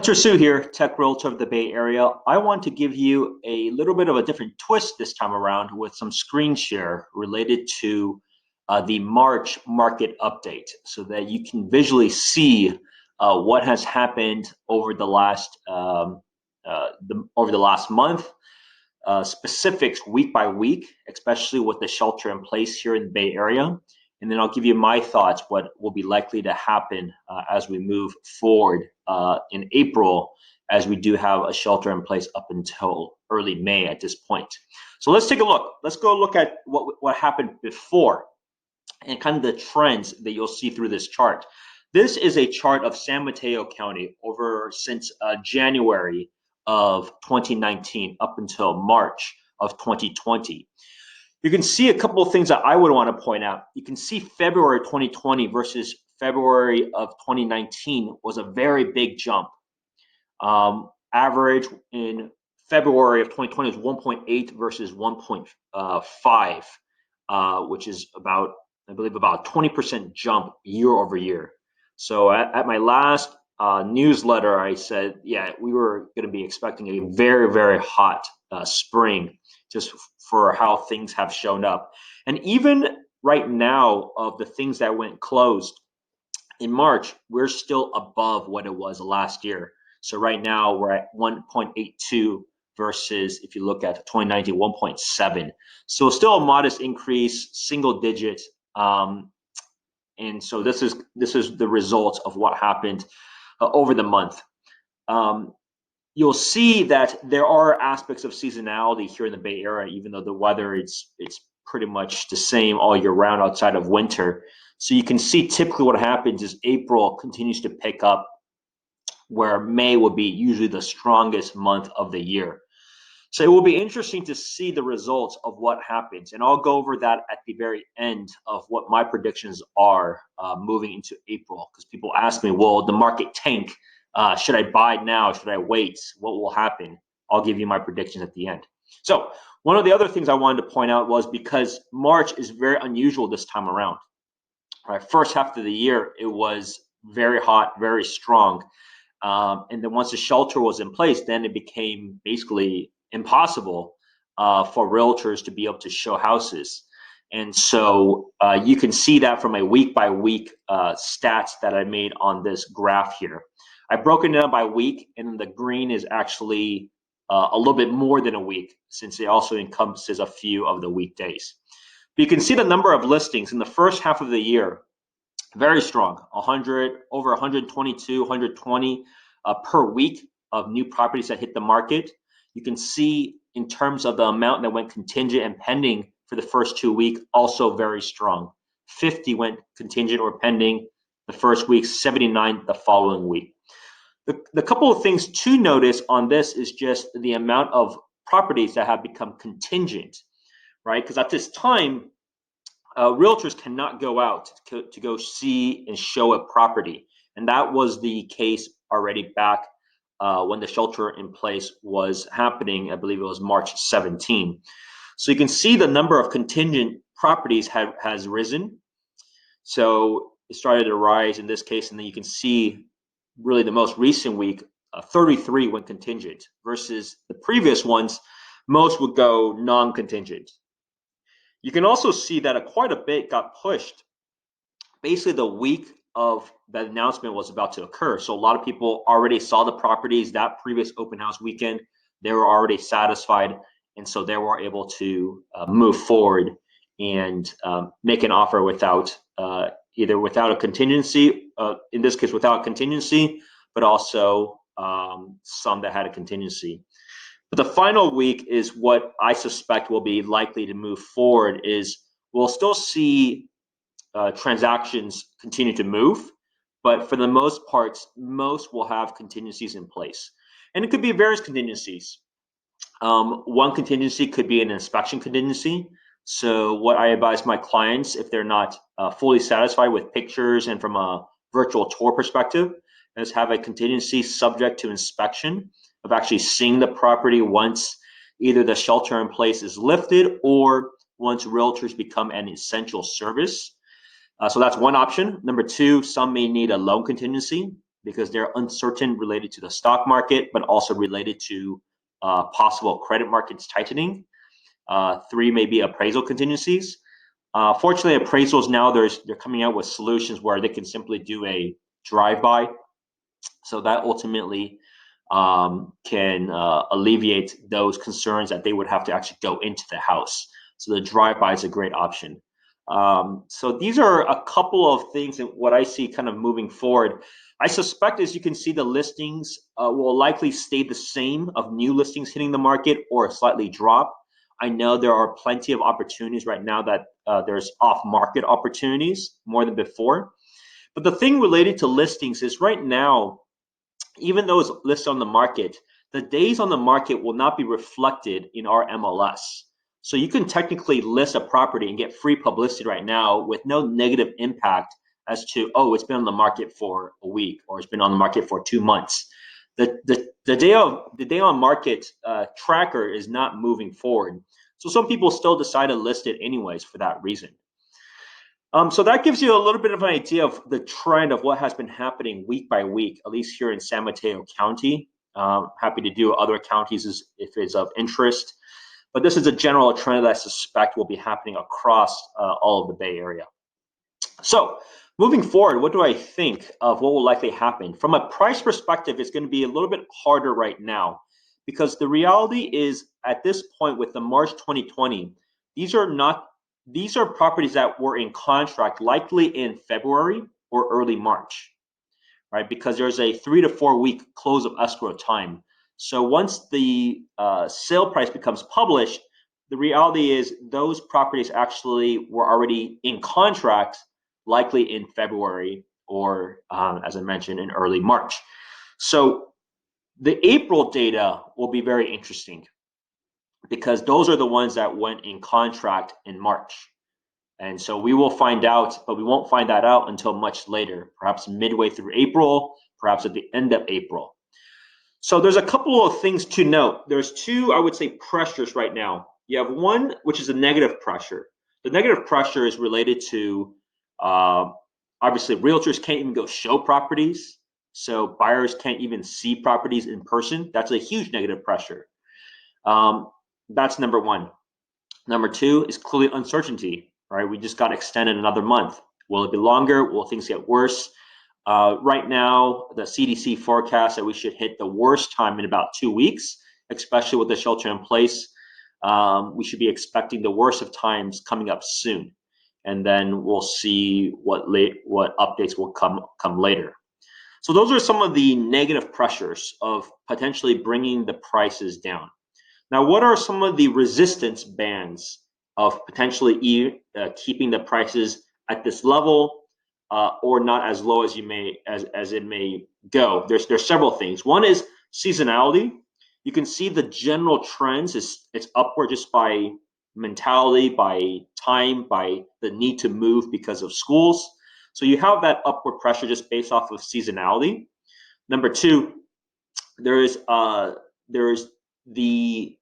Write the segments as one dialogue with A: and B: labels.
A: Spencer Sue here, Tech Realtor of the Bay Area. I want to give you a little bit of a different twist this time around with some screen share related to the March market update so that you can visually see what has happened over the last month, specifics week by week, especially with the shelter in place here in the Bay Area. And then I'll give you my thoughts, what will be likely to happen as we move forward in April, as we do have a shelter in place up until early May at this point. So let's take a look. Let's go look at what happened before and kind of the trends that you'll see through this chart. This is a chart of San Mateo County over since January of 2019 up until March of 2020. You can see a couple of things that I would want to point out. You can see February 2020 versus February of 2019 was a very big jump. Average in February of 2020 was 1.8 versus 1.5, which is about, I believe, about 20% jump year over year. So at my last newsletter, I said, yeah, we were going to be expecting a very, very hot spring, just for how things have shown up. And even right now, of the things that went closed in March, we're still above what it was last year. So right now we're at 1.82 versus, if you look at 2019, 1.7. So still a modest increase, single digit. And so this is the result of what happened over the month. You'll see that there are aspects of seasonality here in the Bay Area, even though the weather it's pretty much the same all year round outside of winter. So you can see typically what happens is April continues to pick up, where May will be usually the strongest month of the year. So it will be interesting to see the results of what happens. And I'll go over that at the very end of what my predictions are moving into April, because people ask me, will the market tank? Should I buy now? Should I wait? What will happen? I'll give you my predictions at the end. So one of the other things I wanted to point out was, because March is very unusual this time around. Right, first half of the year, it was very hot, very strong. And then once the shelter was in place, then it became basically impossible for realtors to be able to show houses. And so you can see that from a week by week stats that I made on this graph here. I've broken it down by week, and the green is actually a little bit more than a week, since it also encompasses a few of the weekdays. But you can see the number of listings in the first half of the year, very strong, 100, over 122, 120 per week of new properties that hit the market. You can see in terms of the amount that went contingent and pending for the first 2 weeks, also very strong. 50 went contingent or pending the first week, 79 the following week. The couple of things to notice on this is just the amount of properties that have become contingent, right? Because at this time, realtors cannot go out to go see and show a property. And that was the case already back when the shelter in place was happening. I believe it was March 17. So you can see the number of contingent properties has risen. So it started to rise in this case, and then you can see really the most recent week, 33 went contingent, versus the previous ones, most would go non-contingent. You can also see that quite a bit got pushed basically the week of that announcement was about to occur. So a lot of people already saw the properties that previous open house weekend. They were already satisfied, and so they were able to move forward and make an offer without either without a contingency, in this case without contingency, but also some that had a contingency. But the final week is what I suspect will be likely to move forward. Is we'll still see transactions continue to move, but for the most part, most will have contingencies in place. And it could be various contingencies. One contingency could be an inspection contingency. So what I advise my clients, if they're not fully satisfied with pictures and from a virtual tour perspective, is have a contingency subject to inspection of actually seeing the property once either the shelter in place is lifted or once realtors become an essential service. So that's one option. Number two, some may need a loan contingency because they're uncertain related to the stock market, but also related to possible credit markets tightening. 3 may be appraisal contingencies. Fortunately, appraisals now they're coming out with solutions where they can simply do a drive-by, so that ultimately can alleviate those concerns that they would have to actually go into the house. So the drive-by is a great option. So these are a couple of things that what I see kind of moving forward. I suspect, as you can see, the listings will likely stay the same of new listings hitting the market or slightly drop. I know there are plenty of opportunities right now that there's off-market opportunities more than before. But the thing related to listings is right now, even though it's listed on the market, the days on the market will not be reflected in our MLS. So you can technically list a property and get free publicity right now with no negative impact as to, oh, it's been on the market for a week or it's been on the market for 2 months. The day on market tracker is not moving forward. So some people still decide to list it anyways for that reason. So that gives you a little bit of an idea of the trend of what has been happening week by week, at least here in San Mateo County. Happy to do other counties if it's of interest. But this is a general trend that I suspect will be happening across all of the Bay Area. So moving forward, what do I think of what will likely happen? From a price perspective, it's going to be a little bit harder right now because the reality is at this point with the March 2020, these are properties that were in contract likely in February or early March, right? Because there's a 3 to 4 week close of escrow time. So once the sale price becomes published, the reality is those properties actually were already in contract likely in February or, as I mentioned, in early March. So the April data will be very interesting because those are the ones that went in contract in March. And so we will find out, but we won't find that out until much later, perhaps midway through April, perhaps at the end of April. So there's a couple of things to note. There's 2, I would say, pressures right now. You have one, which is a negative pressure. The negative pressure is related to, obviously, realtors can't even go show properties. So buyers can't even see properties in person. That's a huge negative pressure. That's number 1. Number 2 is clearly uncertainty, right? We just got extended another month. Will it be longer? Will things get worse? Right now, the CDC forecasts that we should hit the worst time in about 2 weeks, especially with the shelter in place. We should be expecting the worst of times coming up soon. And then we'll see what updates will come later. So those are some of the negative pressures of potentially bringing the prices down. Now, what are some of the resistance bands of potentially keeping the prices at this level or not as low as it may go? There's several things. One is seasonality. You can see the general trends it's upward just by mentality, by time, by the need to move because of schools. So you have that upward pressure just based off of seasonality. Number 2, there is the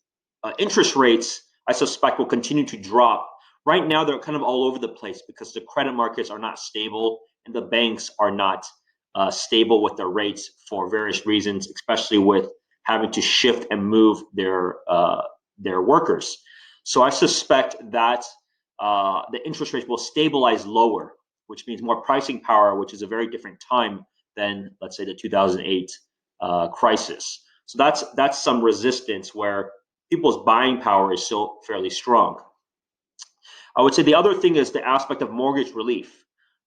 A: interest rates, I suspect, will continue to drop. Right now, they're kind of all over the place because the credit markets are not stable and the banks are not stable with their rates for various reasons, especially with having to shift and move their workers. So I suspect that the interest rates will stabilize lower, which means more pricing power, which is a very different time than, let's say, the 2008 crisis. So that's some resistance where people's buying power is still fairly strong. I would say the other thing is the aspect of mortgage relief.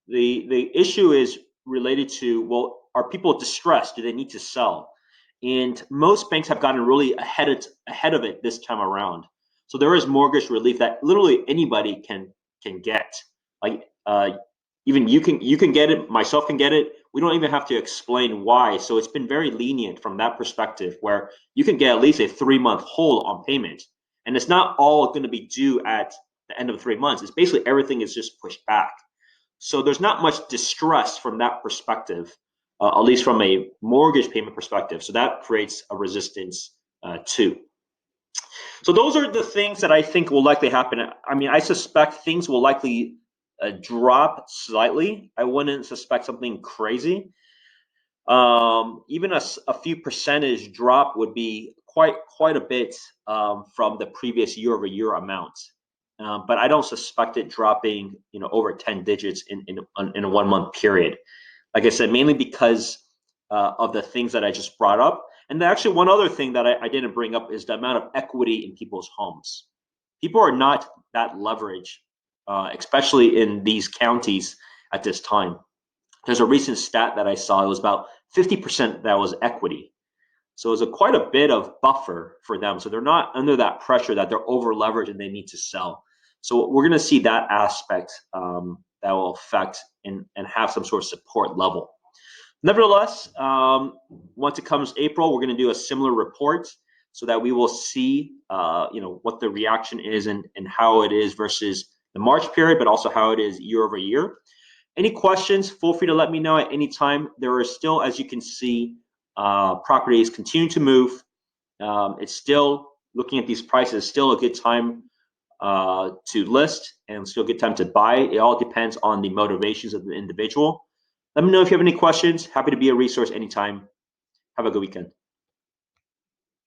A: The issue is related to, well, are people distressed? Do they need to sell? And most banks have gotten really ahead of it this time around. So there is mortgage relief that literally anybody can get. Like even you can get it, myself can get it. We don't even have to explain why. So it's been very lenient from that perspective, where you can get at least a 3-month hold on payment, and it's not all going to be due at the end of 3 months. It's basically everything is just pushed back. So there's not much distress from that perspective, at least from a mortgage payment perspective. So that creates a resistance too. So those are the things that I think will likely happen. I mean, I suspect things will likely drop slightly. I wouldn't suspect something crazy. Even a few percentage drop would be quite a bit from the previous year-over-year amount. But I don't suspect it dropping, over 10 digits in a 1 month period. Like I said, mainly because of the things that I just brought up. And actually, one other thing that I didn't bring up is the amount of equity in people's homes. People are not that leveraged, especially in these counties at this time. There's a recent stat that I saw. It was about 50% that was equity. So it's quite a bit of buffer for them. So they're not under that pressure that they're over leveraged and they need to sell. So we're going to see that aspect that will affect and have some sort of support level. Nevertheless, once it comes April, we're going to do a similar report so that we will see, what the reaction is and how it is versus the March period, but also how it is year over year. Any questions, feel free to let me know at any time. There are still, as you can see, properties continue to move. It's still, looking at these prices, still a good time to list and still a good time to buy. It all depends on the motivations of the individual. Let me know if you have any questions. Happy to be a resource anytime. Have a good weekend.